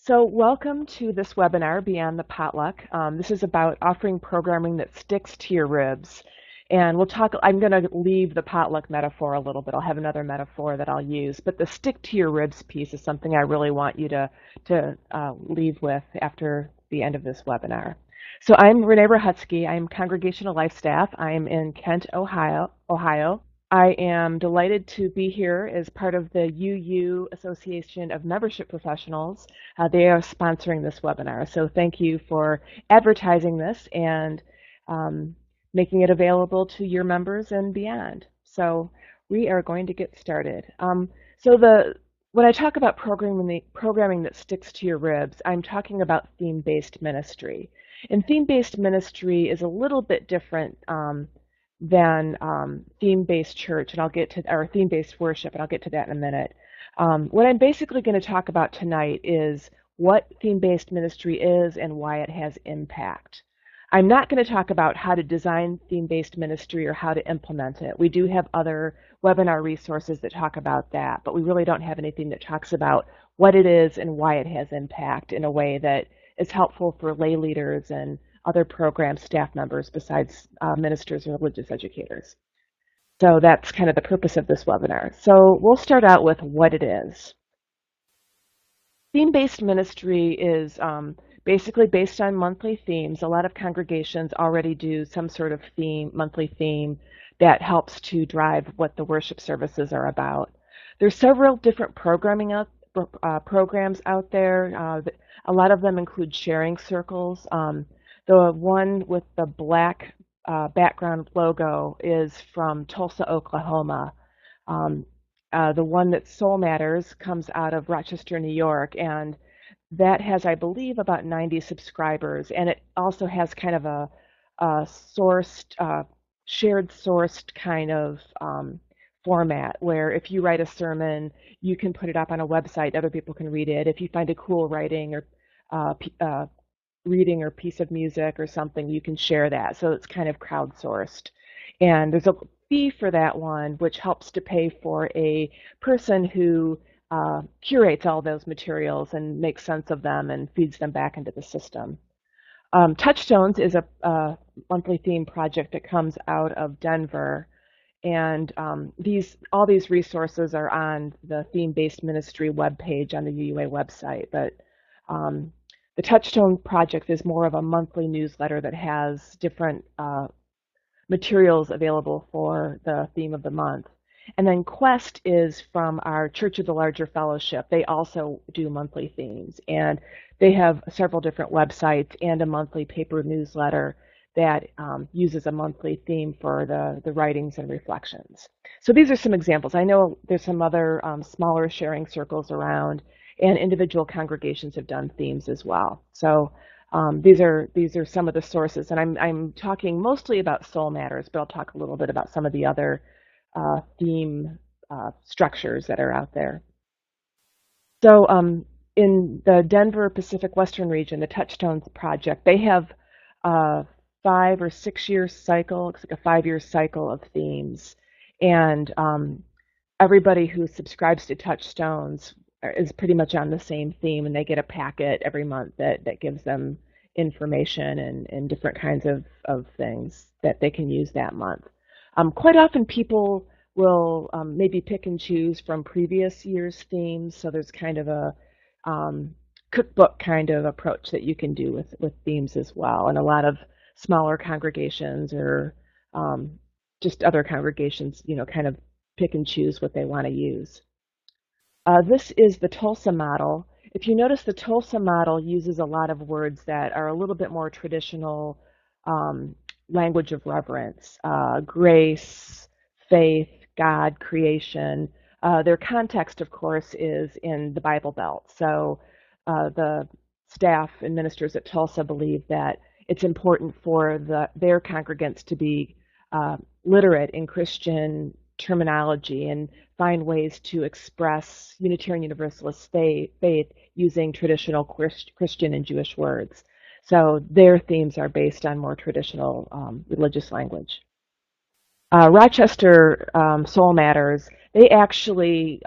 So welcome to this webinar, Beyond the Potluck. This is about offering programming that sticks to your ribs. And I'm going to leave the potluck metaphor a little bit. I'll have another metaphor that I'll use. But the stick to your ribs piece is something I really want you to leave with after the end of this webinar. So I'm Renee Rahutsky. I'm Congregational Life Staff. I'm in Kent, Ohio. I am delighted to be here as part of the UU Association of Membership Professionals. They are sponsoring this webinar, so thank you for advertising this and making it available to your members and beyond. So we are going to get started. When I talk about programming that sticks to your ribs, I'm talking about theme-based ministry. And theme-based ministry is a little bit different than theme-based church, and I'll get to, or theme-based worship, and I'll get to that in a minute. What I'm basically going to talk about tonight is what theme-based ministry is and why it has impact. I'm not going to talk about how to design theme-based ministry or how to implement it. We do have other webinar resources that talk about that, but we really don't have anything that talks about what it is and why it has impact in a way that is helpful for lay leaders and other program staff members besides ministers or religious educators. So that's kind of the purpose of this webinar. So we'll start out with what it is. Theme-based ministry is basically based on monthly themes. A lot of congregations already do some sort of monthly theme that helps to drive what the worship services are about. There's several different programs out there. A lot of them include sharing circles. The one with the black background logo is from Tulsa, Oklahoma. The one that Soul Matters comes out of Rochester, New York, and that has, I believe, about 90 subscribers. And it also has kind of a shared sourced kind of format where if you write a sermon, you can put it up on a website, other people can read it. If you find a cool writing or reading or piece of music or something, you can share that. So it's kind of crowdsourced. And there's a fee for that one, which helps to pay for a person who curates all those materials and makes sense of them and feeds them back into the system. Touchstones is a monthly theme project that comes out of Denver. And all these resources are on the theme-based ministry webpage on the UUA website. But the Touchstone project is more of a monthly newsletter that has different materials available for the theme of the month. And then Quest is from our Church of the Larger Fellowship. They also do monthly themes. And they have several different websites and a monthly paper newsletter that uses a monthly theme for the writings and reflections. So these are some examples. I know there's some other smaller sharing circles around, and individual congregations have done themes as well. So these are some of the sources, and I'm talking mostly about Soul Matters, but I'll talk a little bit about some of the other theme structures that are out there. So in the Denver Pacific Western region, the Touchstones project, they have a 5 or 6 year cycle. It's like a 5-year cycle of themes, and everybody who subscribes to Touchstones is pretty much on the same theme, and they get a packet every month that gives them information and different kinds of things that they can use that month. Quite often people will maybe pick and choose from previous year's themes, so there's kind of a cookbook kind of approach that you can do with themes as well. And a lot of smaller congregations or just other congregations, kind of pick and choose what they want to use. This is the Tulsa model. If you notice, the Tulsa model uses a lot of words that are a little bit more traditional language of reverence, grace, faith, God, creation. Their context, of course, is in the Bible Belt. So the staff and ministers at Tulsa believe that it's important for their congregants to be literate in Christian terminology and find ways to express Unitarian Universalist faith using traditional Christian and Jewish words. So their themes are based on more traditional religious language. Rochester Soul Matters, they actually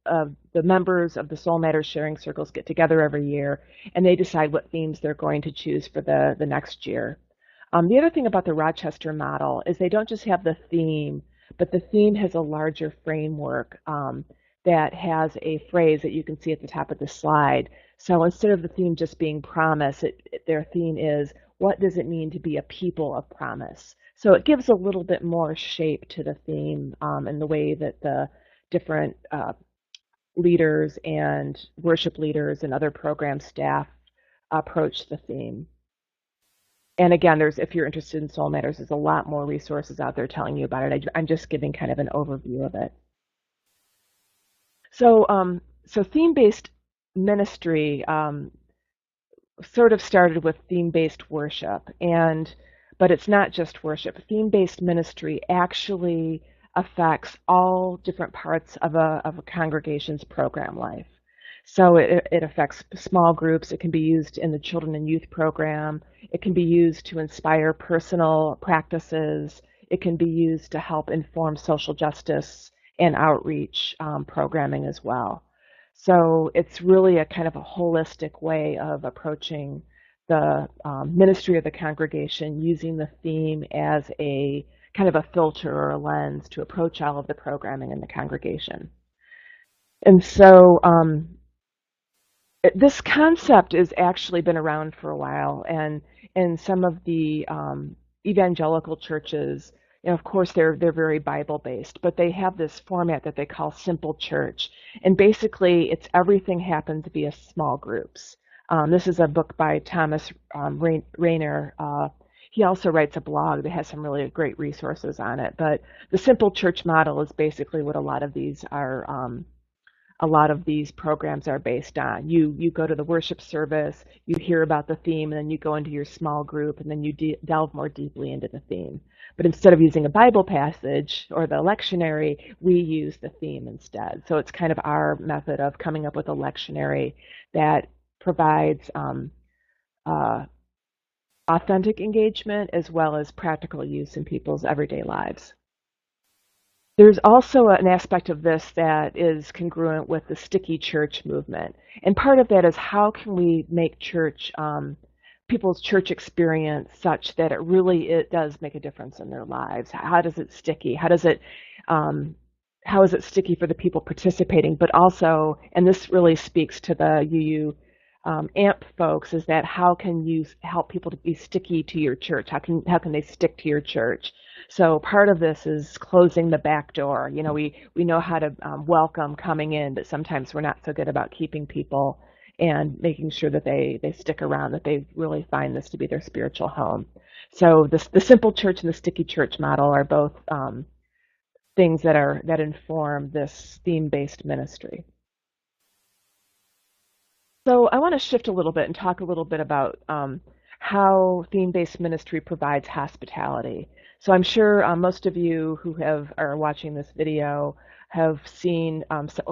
the members of the Soul Matters sharing circles get together every year, and they decide what themes they're going to choose for the next year. The other thing about the Rochester model is they don't just have the theme, but the theme has a larger framework that has a phrase that you can see at the top of the slide. So instead of the theme just being promise, their theme is, what does it mean to be a people of promise? So it gives a little bit more shape to the theme and the way that the different leaders and worship leaders and other program staff approach the theme. And again, if you're interested in Soul Matters, there's a lot more resources out there telling you about it. I'm just giving kind of an overview of it. So theme-based ministry sort of started with theme-based worship, but it's not just worship. Theme-based ministry actually affects all different parts of a congregation's program life. So it affects small groups. It can be used in the children and youth program. It can be used to inspire personal practices. It can be used to help inform social justice and outreach programming as well. So it's really a kind of a holistic way of approaching the ministry of the congregation, using the theme as a kind of a filter or a lens to approach all of the programming in the congregation. And so this concept has actually been around for a while, and in some of the evangelical churches, of course, they're very Bible based, but they have this format that they call simple church, and basically, it's everything happens via small groups. This is a book by Thomas Rainer. He also writes a blog that has some really great resources on it. But the simple church model is basically what a lot of these are. A lot of these programs are based on. You go to the worship service, you hear about the theme, and then you go into your small group, and then you delve more deeply into the theme. But instead of using a Bible passage or the lectionary, we use the theme instead. So it's kind of our method of coming up with a lectionary that provides authentic engagement as well as practical use in people's everyday lives. There's also an aspect of this that is congruent with the sticky church movement. And part of that is, how can we make church, people's church experience such that it does make a difference in their lives? How does it sticky? How is it sticky for the people participating? But also, and this really speaks to the UU AMP folks, is that how can you help people to be sticky to your church? How can they stick to your church? So part of this is closing the back door. We know how to welcome coming in, but sometimes we're not so good about keeping people and making sure that they stick around, that they really find this to be their spiritual home. So the simple church and the sticky church model are both things that inform this theme-based ministry. So I want to shift a little bit and talk a little bit about how theme-based ministry provides hospitality. So I'm sure most of you who are watching this video have seen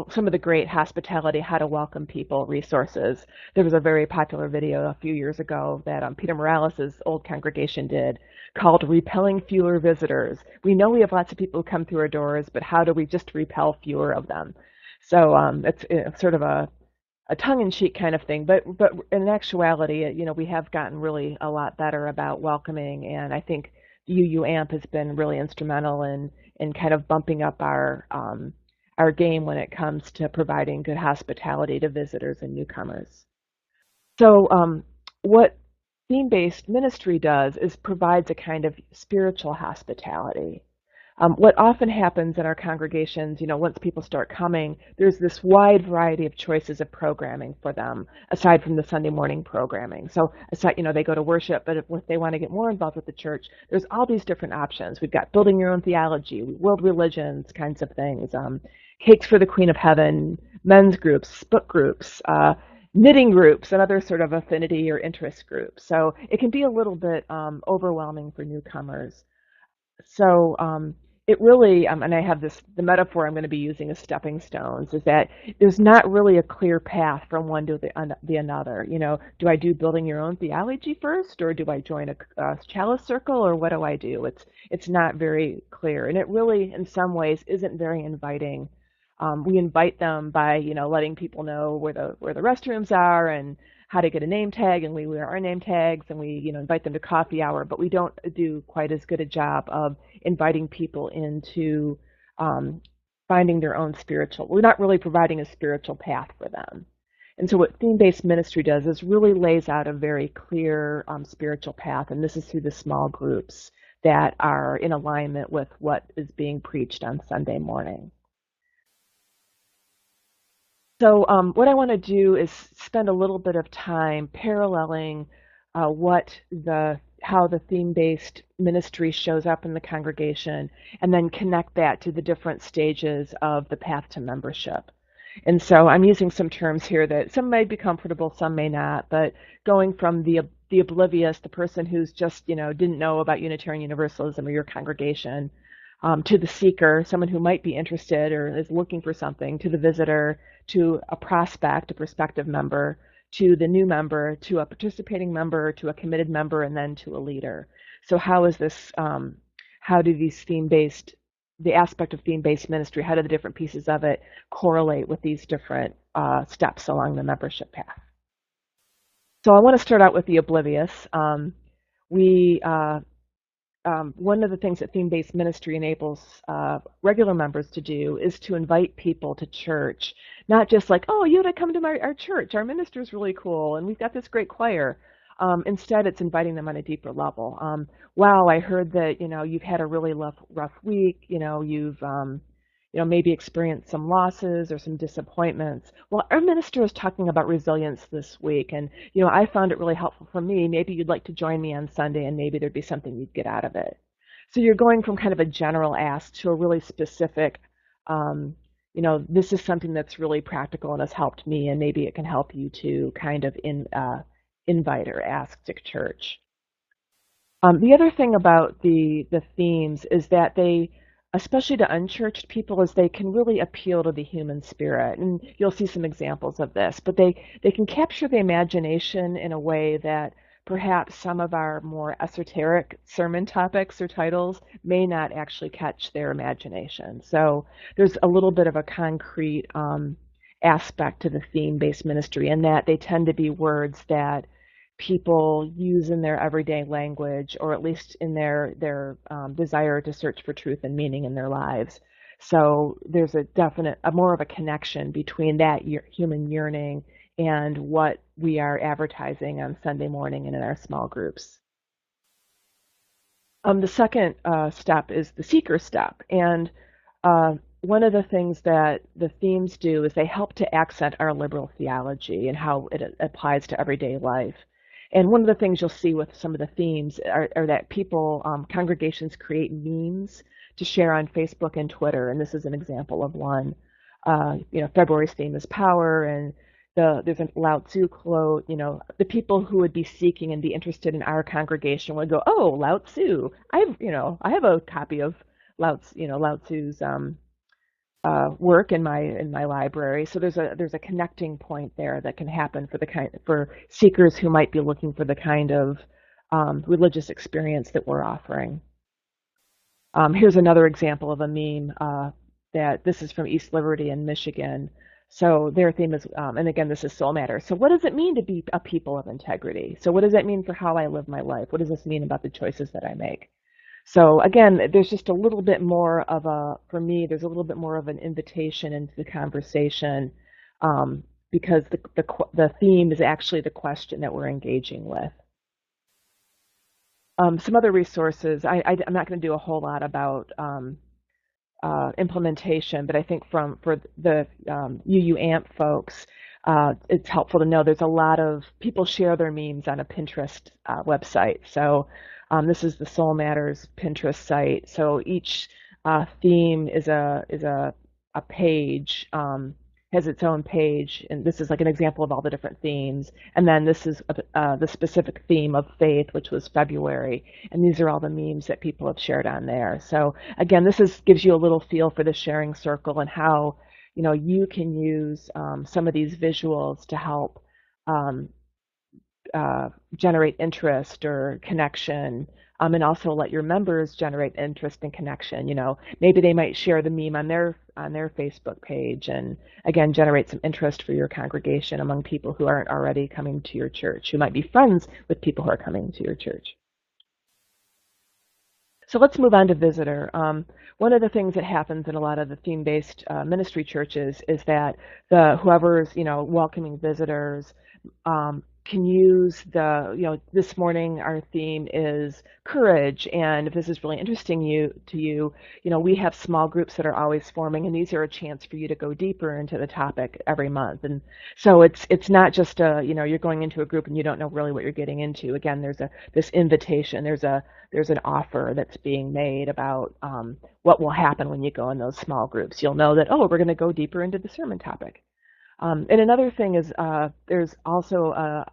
some of the great hospitality, how to welcome people resources. There was a very popular video a few years ago that Peter Morales' old congregation did, called Repelling Fewer Visitors. We know we have lots of people who come through our doors, but how do we just repel fewer of them? So it's sort of a tongue-in-cheek kind of thing, but in actuality, we have gotten really a lot better about welcoming, and I think UU AMP has been really instrumental in kind of bumping up our game when it comes to providing good hospitality to visitors and newcomers. So what theme-based ministry does is provides a kind of spiritual hospitality. What often happens in our congregations, once people start coming, there's this wide variety of choices of programming for them, aside from the Sunday morning programming. So, they go to worship, but if they want to get more involved with the church, there's all these different options. We've got building your own theology, world religions kinds of things, cakes for the Queen of Heaven, men's groups, book groups, knitting groups, and other sort of affinity or interest groups. So it can be a little bit overwhelming for newcomers. So it really, and I have the metaphor I'm going to be using as stepping stones, is that there's not really a clear path from one to the another. Do I do building your own theology first, or do I join a chalice circle, or what do I do? It's not very clear, and it really, in some ways, isn't very inviting We invite them by, letting people know where the restrooms are and how to get a name tag, and we wear our name tags, and we, invite them to coffee hour. But we don't do quite as good a job of inviting people into um, finding their own spiritual. We're not really providing a spiritual path for them. And so what theme-based ministry does is really lays out a very clear spiritual path, and this is through the small groups that are in alignment with what is being preached on Sunday morning. So what I want to do is spend a little bit of time paralleling how the theme-based ministry shows up in the congregation, and then connect that to the different stages of the path to membership. And so I'm using some terms here that some may be comfortable, some may not, but going from the oblivious, the person who's just, didn't know about Unitarian Universalism or your congregation, to the seeker, someone who might be interested or is looking for something, to the visitor, to a prospect, a prospective member, to the new member, to a participating member, to a committed member, and then to a leader. So how is this, how do these the aspect of theme-based ministry, how do the different pieces of it correlate with these different steps along the membership path? So I want to start out with the oblivious. One of the things that theme-based ministry enables regular members to do is to invite people to church, not just like, oh, you ought to come to our church. Our minister is really cool, and we've got this great choir. Instead, it's inviting them on a deeper level. Wow, I heard that you've had a really rough week. You've maybe experienced some losses or some disappointments. Well, our minister is talking about resilience this week, and I found it really helpful for me. Maybe you'd like to join me on Sunday, and maybe there'd be something you'd get out of it. So you're going from kind of a general ask to a really specific, this is something that's really practical and has helped me, and maybe it can help you to kind of invite or ask to church. The other thing about the themes is that they, especially to unchurched people, is they can really appeal to the human spirit. And you'll see some examples of this, but they can capture the imagination in a way that perhaps some of our more esoteric sermon topics or titles may not actually catch their imagination. So there's a little bit of a concrete aspect to the theme-based ministry in that they tend to be words that people use in their everyday language, or at least in their desire to search for truth and meaning in their lives. So there's a more of a connection between that human yearning and what we are advertising on Sunday morning and in our small groups. The second step is the seeker step, and one of the things that the themes do is they help to accent our liberal theology and how it applies to everyday life. And one of the things you'll see with some of the themes are that congregations create memes to share on Facebook and Twitter, and this is an example of one. February's theme is power, and there's a Lao Tzu quote. The people who would be seeking and be interested in our congregation would go, "Oh, Lao Tzu! I have a copy of Lao Tzu's work in my library." So there's a connecting point there that can happen for seekers who might be looking for the kind of religious experience that we're offering. Here's another example of a meme that this is from East Liberty in Michigan. So their theme is, and again, this is soul matter. So what does it mean to be a people of integrity? So what does that mean for how I live my life? What does this mean about the choices that I make? So again, there's just a little bit more of for me, there's a little bit more of an invitation into the conversation because the theme is actually the question that we're engaging with. Some other resources, I'm not going to do a whole lot about implementation, but I think for the UU AMP folks, it's helpful to know there's a lot of people share their memes on a Pinterest website. So this is the Soul Matters Pinterest site. So each theme is a page, has its own page, and this is like an example of all the different themes. And then this is the specific theme of faith, which was February, and these are all the memes that people have shared on there. So again, this gives you a little feel for the sharing circle and how you can use some of these visuals to help generate interest or connection and also let your members generate interest and connection. Maybe they might share the meme on their Facebook page, and again generate some interest for your congregation among people who aren't already coming to your church, who might be friends with people who are coming to your church. So let's move on to visitor. One of the things that happens in a lot of the theme-based ministry churches is that whoever's welcoming visitors can use this morning our theme is courage, and if this is really interesting to you, we have small groups that are always forming, and these are a chance for you to go deeper into the topic every month. And so it's not just you're going into a group and you don't know really what you're getting into. Again, there's this invitation, there's an offer that's being made about what will happen when you go in those small groups. You'll know that, oh, we're going to go deeper into the sermon topic. And another thing is there's also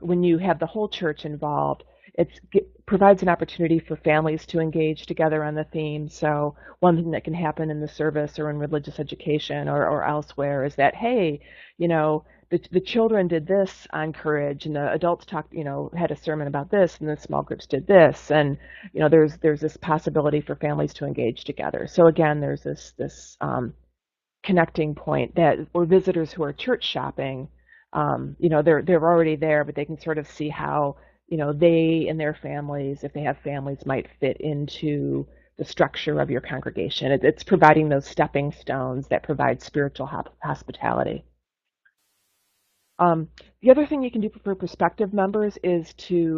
when you have the whole church involved, it provides an opportunity for families to engage together on the theme. So one thing that can happen in the service or in religious education or elsewhere is that, hey, the children did this on courage, and the adults talked, had a sermon about this, and the small groups did this, and there's this possibility for families to engage together. So again, there's this connecting point that for visitors who are church shopping, they're already there, but they can sort of see how they and their families, if they have families, might fit into the structure of your congregation. It's providing those stepping stones that provide spiritual hospitality. The other thing you can do for prospective members is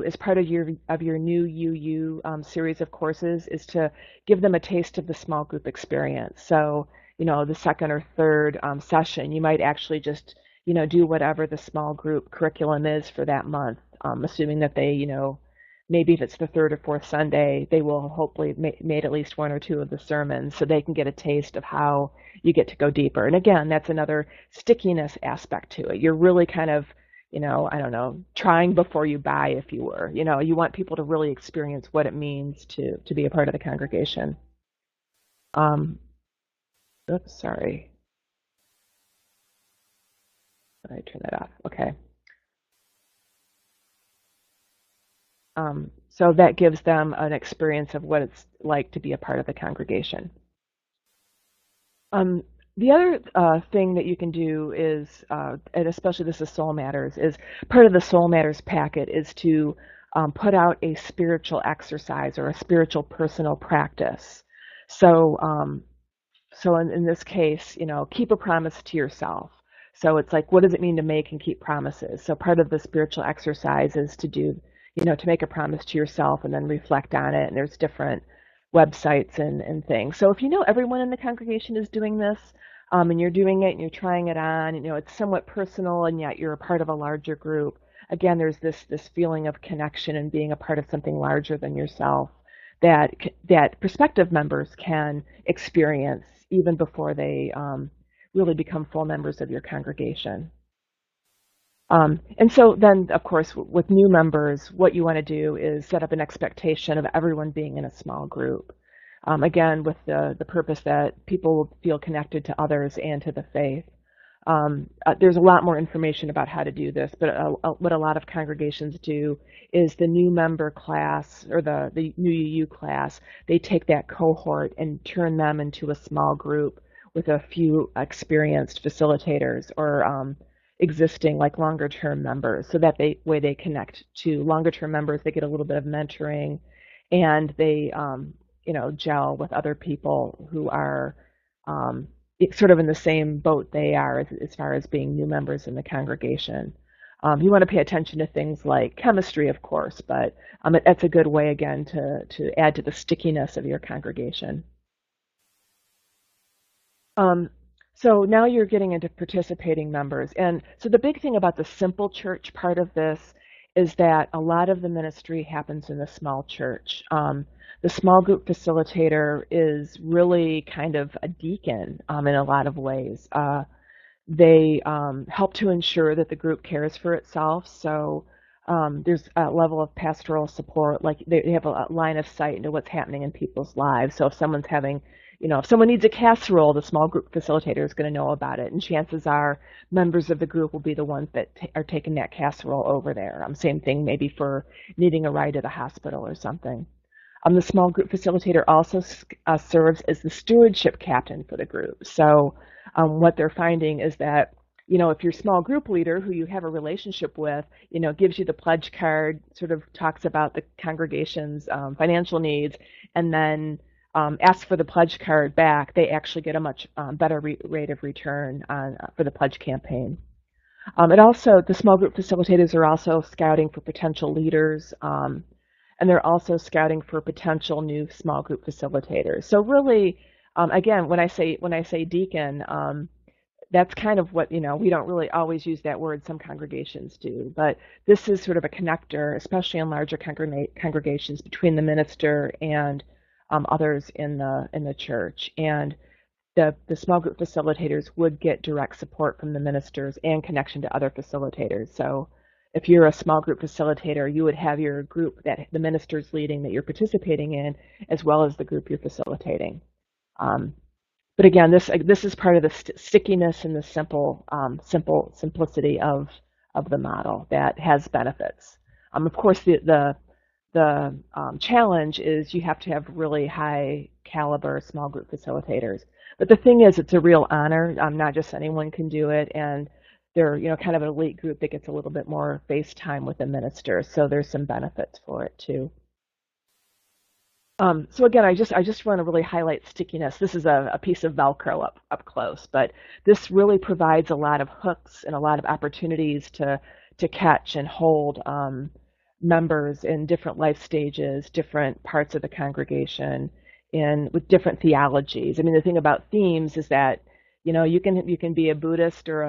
as part of your new UU series of courses, is to give them a taste of the small group experience. So the second or third session, you might actually just do whatever the small group curriculum is for that month, assuming that they maybe if it's the third or fourth Sunday, they will hopefully made at least one or two of the sermons, so they can get a taste of how you get to go deeper. And again, that's another stickiness aspect to it. You're really kind of, I don't know, trying before you buy, if you were. You want people to really experience what it means to be a part of the congregation. Oops, sorry. Did I turn that off? Okay. So that gives them an experience of what it's like to be a part of the congregation. The other thing that you can do is, and especially this is Soul Matters, is part of the Soul Matters packet is to put out a spiritual exercise or a spiritual personal practice. So, in this case, keep a promise to yourself. So it's like, what does it mean to make and keep promises? So part of the spiritual exercise is to do, to make a promise to yourself and then reflect on it. And there's different websites and things. So if everyone in the congregation is doing this, and you're doing it and you're trying it on, it's somewhat personal, and yet you're a part of a larger group. Again, there's this feeling of connection and being a part of something larger than yourself that prospective members can experience even before they really become full members of your congregation. And so then, of course, with new members, what you want to do is set up an expectation of everyone being in a small group. Again, with the purpose that people will feel connected to others and to the faith. There's a lot more information about how to do this, but what a lot of congregations do is the new member class or the new UU class, they take that cohort and turn them into a small group with a few experienced facilitators or existing like longer term members, so that they connect to longer term members. They get a little bit of mentoring, and they gel with other people who are sort of in the same boat they are as far as being new members in the congregation. You want to pay attention to things like chemistry, of course, but that's a good way, again, to add to the stickiness of your congregation. So now you're getting into participating members. And so the big thing about the simple church part of this is that a lot of the ministry happens in the small church. The small group facilitator is really kind of a deacon in a lot of ways. They help to ensure that the group cares for itself. So there's a level of pastoral support, like they have a line of sight into what's happening in people's lives. So if someone's having if someone needs a casserole, the small group facilitator is going to know about it, and chances are members of the group will be the ones that are taking that casserole over there. Same thing maybe for needing a ride to the hospital or something. The small group facilitator also serves as the stewardship captain for the group. So what they're finding is that, if your small group leader who you have a relationship with, gives you the pledge card, sort of talks about the congregation's financial needs, and then asks for the pledge card back, they actually get a much better rate of return for the pledge campaign. The small group facilitators are also scouting for potential leaders, and they're also scouting for potential new small group facilitators. So really, again, when I say deacon, that's kind of what, we don't really always use that word, some congregations do, but this is sort of a connector, especially in larger congregations, between the minister and others in the church. And the small group facilitators would get direct support from the ministers and connection to other facilitators. So if you're a small group facilitator, you would have your group that the minister's leading that you're participating in, as well as the group you're facilitating. But again, this is part of the stickiness and the simplicity of the model that has benefits. Of course, the challenge is you have to have really high caliber small group facilitators. But the thing is, it's a real honor. Not just anyone can do it, and they're kind of an elite group that gets a little bit more face time with the minister. So there's some benefits for it too. So again, I just want to really highlight stickiness. This is a piece of Velcro up close, but this really provides a lot of hooks and a lot of opportunities to catch and hold members in different life stages, different parts of the congregation, and with different theologies. I mean, the thing about themes is that you can be a Buddhist or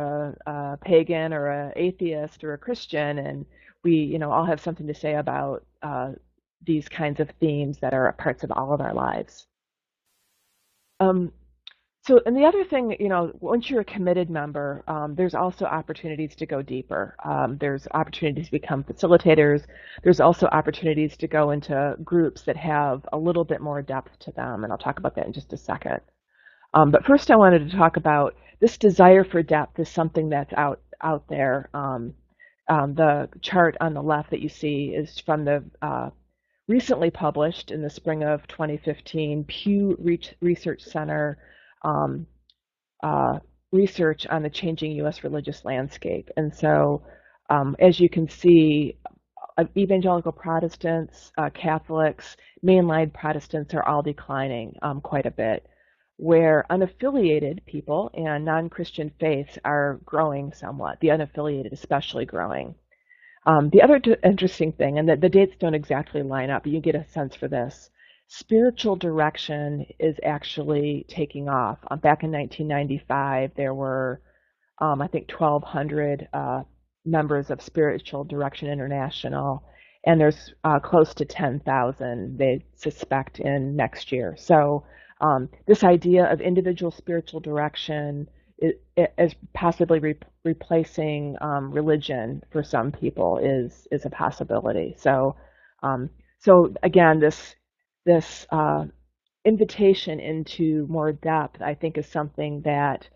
a pagan or an atheist or a Christian, and we all have something to say about these kinds of themes that are parts of all of our lives. And the other thing, once you're a committed member, there's also opportunities to go deeper. There's opportunities to become facilitators. There's also opportunities to go into groups that have a little bit more depth to them, and I'll talk about that in just a second. But first I wanted to talk about this desire for depth is something that's out there. The chart on the left that you see is from the recently published in the spring of 2015 Pew Research Center research on the changing U.S. religious landscape. And so as you can see, evangelical Protestants, Catholics, mainline Protestants are all declining quite a bit, where unaffiliated people and non-Christian faiths are growing somewhat, the unaffiliated especially growing. The other interesting thing, and the dates don't exactly line up, but you get a sense for this, spiritual direction is actually taking off. Back in 1995, there were, I think, 1,200 members of Spiritual Direction International, and there's close to 10,000 they suspect in next year. So this idea of individual spiritual direction is possibly replacing religion for some people is a possibility. So again, this invitation into more depth, I think, is something that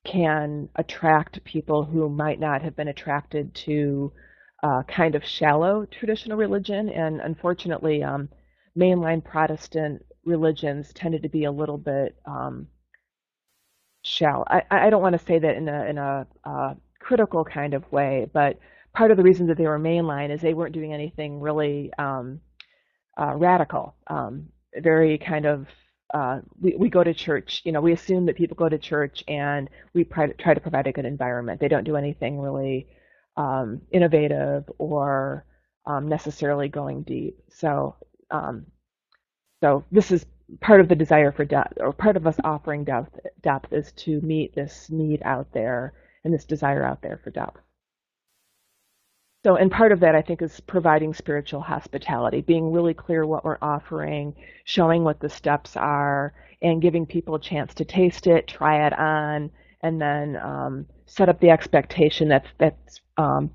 can attract people who might not have been attracted to kind of shallow traditional religion. And unfortunately, mainline Protestant religions tended to be a little bit shallow. I don't want to say that in a critical kind of way, but part of the reason that they were mainline is they weren't doing anything really radical. Very kind of we go to church. We assume that people go to church, and we try to provide a good environment. They don't do anything really innovative or necessarily going deep. So this is part of the desire for depth, or part of us offering depth is to meet this need out there and this desire out there for depth. So, and part of that, I think, is providing spiritual hospitality, being really clear what we're offering, showing what the steps are, and giving people a chance to taste it, try it on, and then set up the expectation that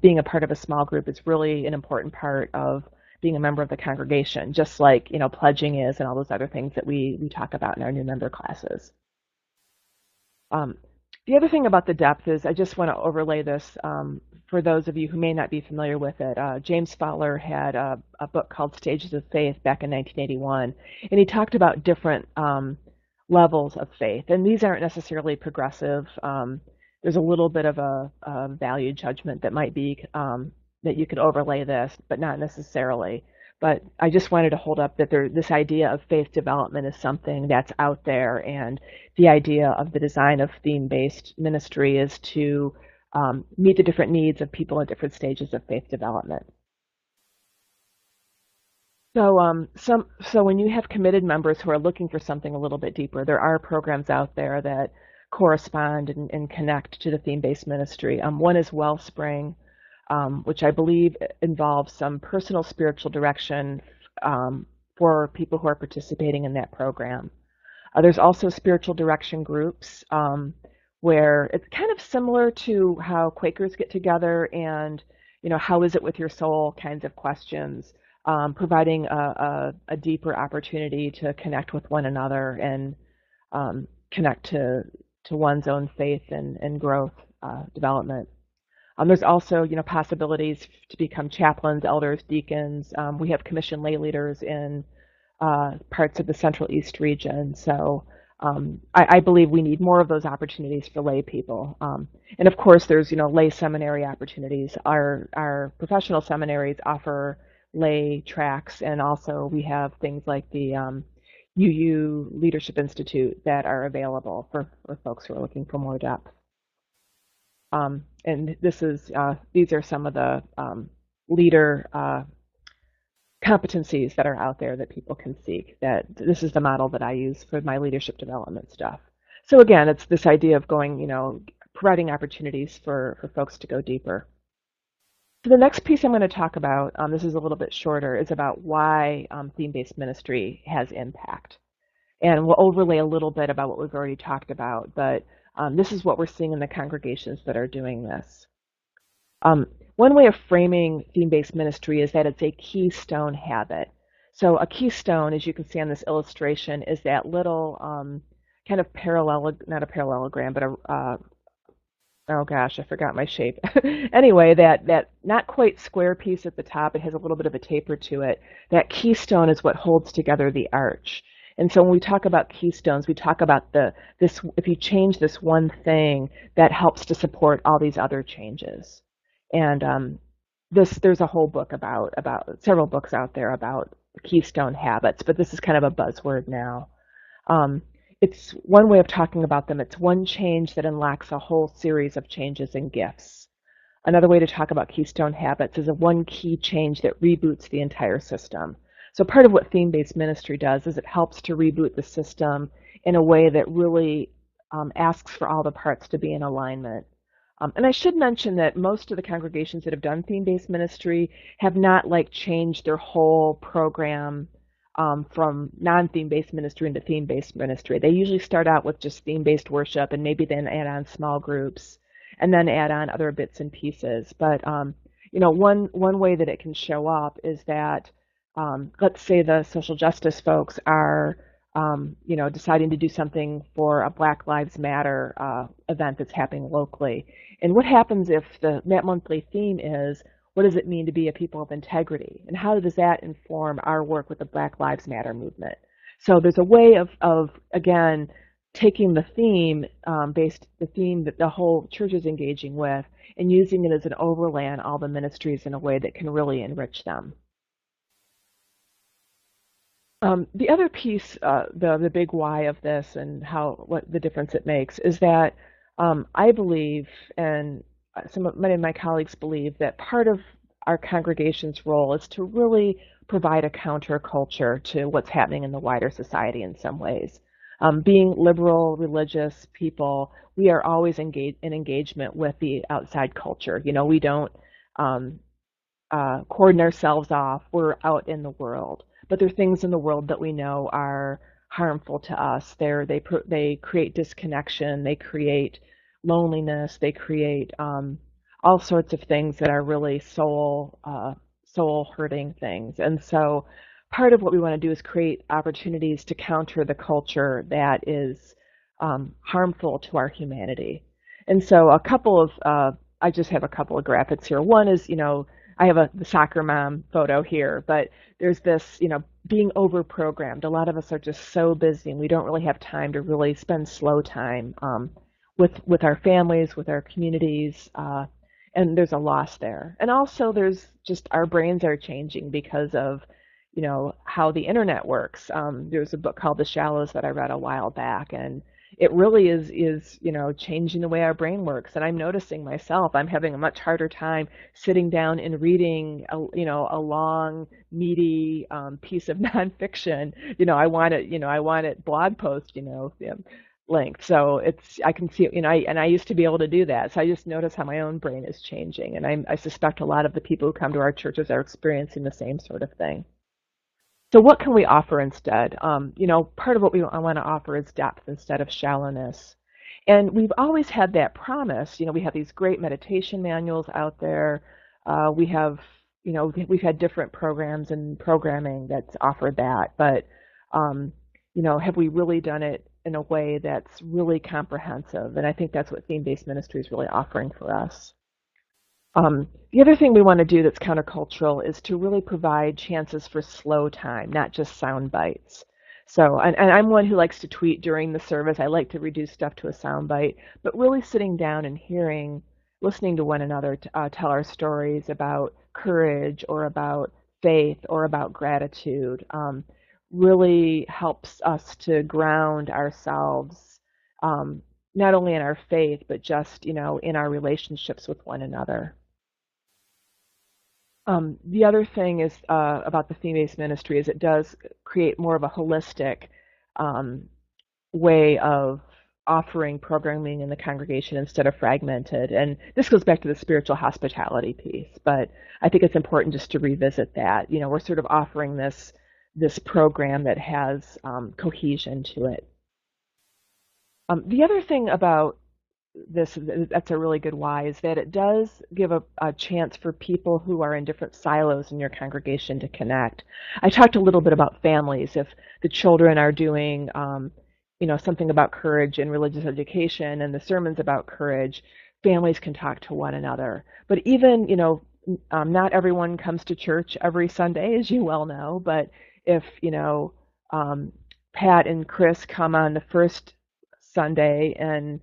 being a part of a small group is really an important part of being a member of the congregation, just like, pledging is and all those other things that we talk about in our new member classes. Um, the other thing about the depth is I just want to overlay this for those of you who may not be familiar with it. James Fowler had a book called Stages of Faith back in 1981, and he talked about different levels of faith. And these aren't necessarily progressive. There's a little bit of a value judgment that might be that you could overlay this, but not necessarily. But I just wanted to hold up that this idea of faith development is something that's out there, and the idea of the design of theme-based ministry is to meet the different needs of people at different stages of faith development. So when you have committed members who are looking for something a little bit deeper, there are programs out there that correspond and connect to the theme-based ministry. One is Wellspring, which I believe involves some personal spiritual direction for people who are participating in that program. There's also spiritual direction groups where it's kind of similar to how Quakers get together and, how is it with your soul kinds of questions, providing a deeper opportunity to connect with one another and connect to one's own faith and growth development. There's also, possibilities to become chaplains, elders, deacons. We have commissioned lay leaders in parts of the Central East region. So I believe we need more of those opportunities for lay people. And of course, there's, lay seminary opportunities. Our professional seminaries offer lay tracks, and also we have things like the UU Leadership Institute that are available for folks who are looking for more depth. And these are some of the leader competencies that are out there that people can seek. That this is the model that I use for my leadership development stuff. So again, it's this idea of going, providing opportunities for folks to go deeper. So the next piece I'm going to talk about, this is a little bit shorter, is about why theme-based ministry has impact. And we'll overlay a little bit about what we've already talked about, but this is what we're seeing in the congregations that are doing this. One way of framing theme-based ministry is that it's a keystone habit. So a keystone, as you can see on this illustration, is that little kind of not a parallelogram, but oh gosh, I forgot my shape. Anyway, that not quite square piece at the top, it has a little bit of a taper to it. That keystone is what holds together the arch. And so when we talk about keystones, we talk about this. If you change this one thing, that helps to support all these other changes. And there's a whole book about several books out there about keystone habits, but this is kind of a buzzword now. It's one way of talking about them. It's one change that unlocks a whole series of changes and gifts. Another way to talk about keystone habits is a one key change that reboots the entire system. So part of what theme-based ministry does is it helps to reboot the system in a way that really asks for all the parts to be in alignment. And I should mention that most of the congregations that have done theme-based ministry have not changed their whole program from non-theme-based ministry into theme-based ministry. They usually start out with just theme-based worship and maybe then add on small groups and then add on other bits and pieces. But one way that it can show up is that let's say the social justice folks are deciding to do something for a Black Lives Matter event that's happening locally. And what happens if that monthly theme is, what does it mean to be a people of integrity? And how does that inform our work with the Black Lives Matter movement? So there's a way of again, taking the theme, the theme that the whole church is engaging with, and using it as an overlay on all the ministries in a way that can really enrich them. The other piece, the big why of this and what the difference it makes is that I believe, and many of my colleagues believe, that part of our congregation's role is to really provide a counterculture to what's happening in the wider society in some ways. Being liberal, religious people, we are always in engagement with the outside culture. We don't cordon ourselves off. We're out in the world. But there are things in the world that we know are harmful to us. They create disconnection. They create loneliness. They create all sorts of things that are really soul soul-hurting things. And so part of what we want to do is create opportunities to counter the culture that is harmful to our humanity. And so I just have a couple of graphics here. One is, I have the soccer mom photo here, but there's this, being over-programmed. A lot of us are just so busy and we don't really have time to really spend slow time with our families, with our communities, and there's a loss there. And also there's just our brains are changing because of, how the internet works. There's a book called The Shallows that I read a while back, and it really is changing the way our brain works. And I'm noticing myself, I'm having a much harder time sitting down and reading a long, meaty piece of nonfiction. I want it blog post, length. So I can see, I used to be able to do that. So I just notice how my own brain is changing. And I suspect a lot of the people who come to our churches are experiencing the same sort of thing. So what can we offer instead? Part of what I want to offer is depth instead of shallowness. And we've always had that promise. We have these great meditation manuals out there. We have, we've had different programs and programming that's offered that. But, have we really done it in a way that's really comprehensive? And I think that's what theme-based ministry is really offering for us. The other thing we want to do that's countercultural is to really provide chances for slow time, not just sound bites. So, and I'm one who likes to tweet during the service. I like to reduce stuff to a sound bite, but really sitting down and listening to one another tell our stories about courage or about faith or about gratitude really helps us to ground ourselves, not only in our faith, but just, in our relationships with one another. The other thing is about the theme-based ministry is it does create more of a holistic way of offering programming in the congregation instead of fragmented. And this goes back to the spiritual hospitality piece, but I think it's important just to revisit that. We're sort of offering this program that has cohesion to it. The other thing about that's a really good why, is that it does give a chance for people who are in different silos in your congregation to connect. I talked a little bit about families. If the children are doing, something about courage in religious education and the sermon's about courage, families can talk to one another. But even, not everyone comes to church every Sunday, as you well know, but if, Pat and Chris come on the first Sunday and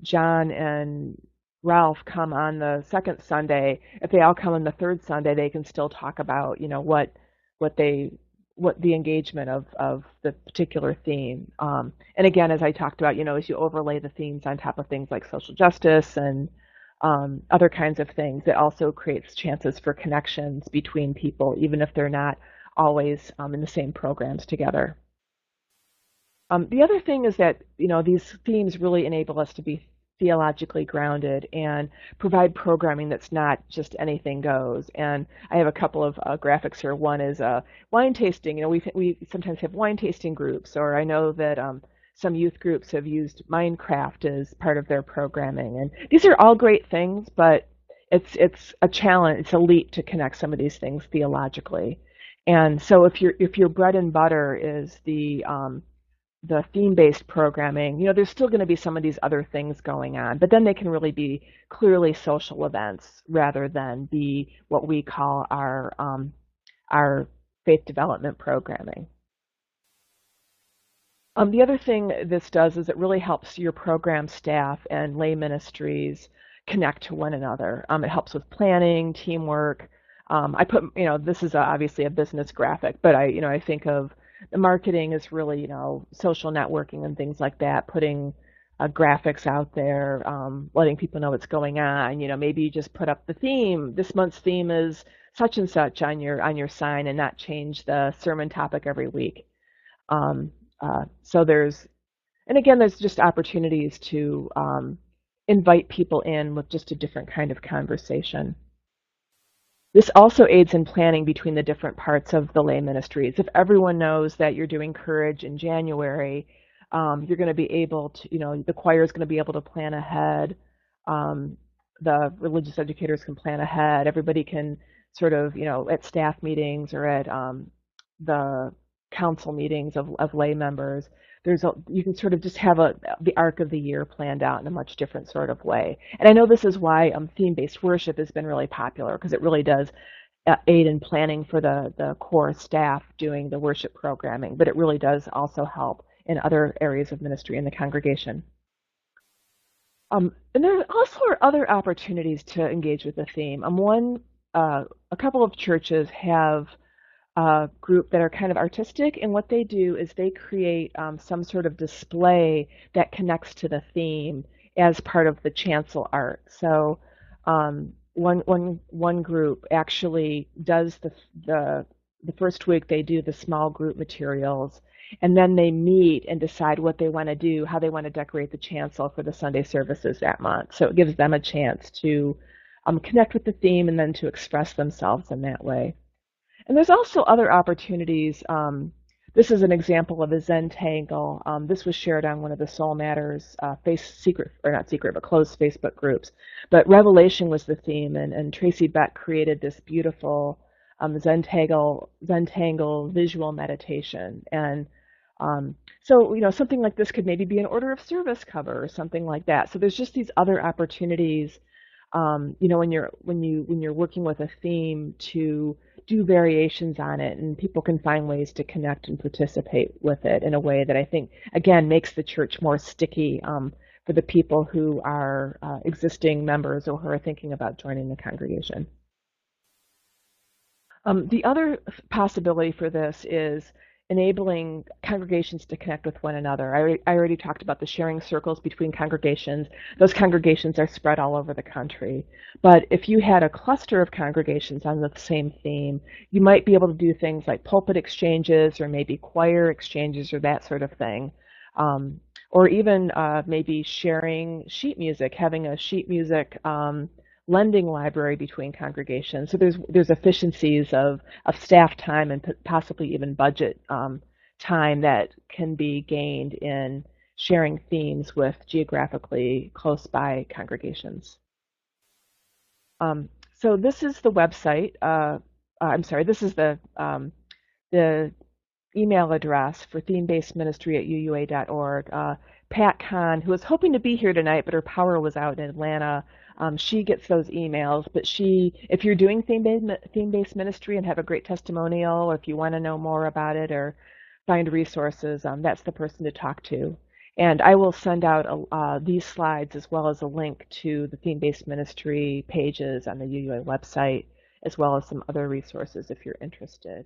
John and Ralph come on the second Sunday, if they all come on the third Sunday, they can still talk about, what the engagement of the particular theme. And again, as I talked about, as you overlay the themes on top of things like social justice and other kinds of things, it also creates chances for connections between people, even if they're not always in the same programs together. The other thing is that, these themes really enable us to be theologically grounded and provide programming that's not just anything goes. And I have a couple of graphics here. One is wine tasting. We sometimes have wine tasting groups, or I know that some youth groups have used Minecraft as part of their programming. And these are all great things, but it's a challenge. It's a leap to connect some of these things theologically. And so if your bread and butter is the theme-based programming, there's still going to be some of these other things going on, but then they can really be clearly social events rather than be what we call our faith development programming. The other thing this does is it really helps your program staff and lay ministries connect to one another. It helps with planning, teamwork. I put, this is obviously a business graphic, but I think of the marketing is really, social networking and things like that, putting graphics out there, letting people know what's going on. Maybe you just put up the theme. This month's theme is such and such on your sign, and not change the sermon topic every week. So there's just opportunities to invite people in with just a different kind of conversation. This also aids in planning between the different parts of the lay ministries. If everyone knows that you're doing courage in January, you're going to be able to, the choir is going to be able to plan ahead. The religious educators can plan ahead. Everybody can sort of, at staff meetings or at the council meetings of lay members. You can sort of just have the arc of the year planned out in a much different sort of way. And I know this is why theme-based worship has been really popular, because it really does aid in planning for the core staff doing the worship programming, but it really does also help in other areas of ministry in the congregation. And there also are other opportunities to engage with the theme. A couple of churches have a group that are kind of artistic, and what they do is they create some sort of display that connects to the theme as part of the chancel art. So one group actually does the first week they do the small group materials, and then they meet and decide what they want to do, how they want to decorate the chancel for the Sunday services that month. So it gives them a chance to connect with the theme and then to express themselves in that way. And there's also other opportunities. This is an example of a Zentangle. This was shared on one of the Soul Matters closed Facebook groups. But Revelation was the theme, and Tracy Beck created this beautiful Zentangle visual meditation. And so, something like this could maybe be an order of service cover or something like that. So there's just these other opportunities, when you're working with a theme to do variations on it, and people can find ways to connect and participate with it in a way that I think, again, makes the church more sticky for the people who are existing members or who are thinking about joining the congregation. The other possibility for this is enabling congregations to connect with one another. I already talked about the sharing circles between congregations. Those congregations are spread all over the country. But if you had a cluster of congregations on the same theme, you might be able to do things like pulpit exchanges or maybe choir exchanges or that sort of thing. Or even maybe sharing sheet music, having a sheet music lending library between congregations. So there's efficiencies of staff time and possibly even budget time that can be gained in sharing themes with geographically close by congregations. So this is the website. This is the email address for theme-based ministry at uua.org. Pat Kahn, who was hoping to be here tonight, but her power was out in Atlanta, she gets those emails. But if you're doing theme-based ministry and have a great testimonial, or if you want to know more about it or find resources, that's the person to talk to. And I will send out these slides as well as a link to the theme-based ministry pages on the UUA website, as well as some other resources if you're interested.